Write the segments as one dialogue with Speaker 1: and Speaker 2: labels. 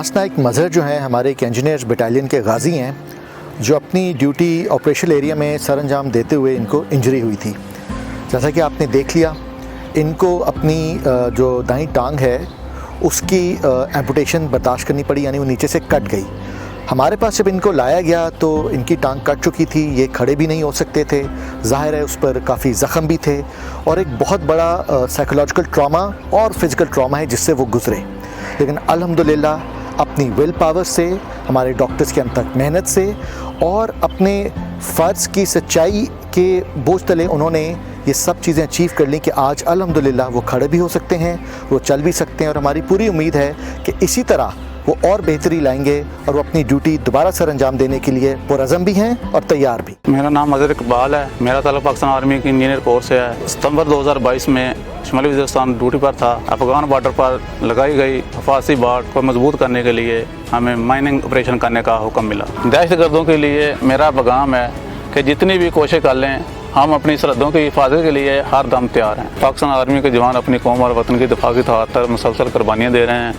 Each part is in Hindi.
Speaker 1: अब्बास नाइक मज़हर जो हैं हमारे एक इंजीनियर्स बटालियन के गाजी हैं जो अपनी ड्यूटी ऑपरेशनल एरिया में सर अंजाम देते हुए इनको इंजरी हुई थी। जैसा कि आपने देख लिया, इनको अपनी जो दाईं टांग है उसकी एम्पुटेशन बर्दाश्त करनी पड़ी, यानी वो नीचे से कट गई। हमारे पास जब इनको लाया गया तो इनकी टांग कट चुकी थी, ये खड़े भी नहीं हो सकते थे, ज़ाहिर है उस पर काफ़ी ज़ख़म भी थे और एक बहुत बड़ा साइकोलॉजिकल ट्रॉमा और फिज़िकल ट्रॉमा है जिससे वो गुज़रे। लेकिन अल्हम्दुलिल्लाह अपनी विल पावर से, हमारे डॉक्टर्स की अनथक मेहनत से और अपने फ़र्ज़ की सच्चाई के बोझ तले उन्होंने ये सब चीज़ें अचीव कर ली कि आज अल्हम्दुलिल्लाह वो खड़े भी हो सकते हैं, वो चल भी सकते हैं और हमारी पूरी उम्मीद है कि इसी तरह वो और बेहतरी लाएंगे और वो अपनी ड्यूटी दोबारा सर अंजाम देने के लिए पुरअज़म भी हैं और तैयार भी।
Speaker 2: मेरा नाम अज़हर इकबाल है। मेरा ताल्लुक़ पाकिस्तान आर्मी की इंजीनियर कोर्स से है। सितंबर 2022 में शुमाली वज़ीरिस्तान ड्यूटी पर था। अफ़गान बॉर्डर पर लगाई गई हिफाज़ती बाड़ को मजबूत करने के लिए हमें माइनिंग ऑपरेशन करने का हुक्म मिला। दहशतगर्दों के लिए मेरा पैगाम है कि जितनी भी कोशिश कर लें, हम अपनी सरहदों की हिफाजत के लिए हर दम तैयार हैं। पाकिस्तान आर्मी के जवान अपनी कौम और वतन की दिफा की खातिर मुसलसल कुर्बानियाँ दे रहे हैं,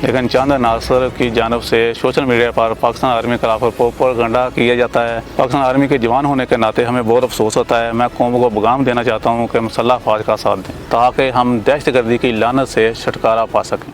Speaker 2: लेकिन चंद अनासर की जानब से सोशल मीडिया पर पाकिस्तान आर्मी के खिलाफ प्रोपेगेंडा किया जाता है। पाकिस्तान आर्मी के जवान होने के नाते हमें बहुत अफसोस होता है। मैं कौम को पैगाम देना चाहता हूँ कि मुसल्लह फ़ौज का साथ दें ताकि हम दहशतगर्दी की लानत से छुटकारा पा सकें।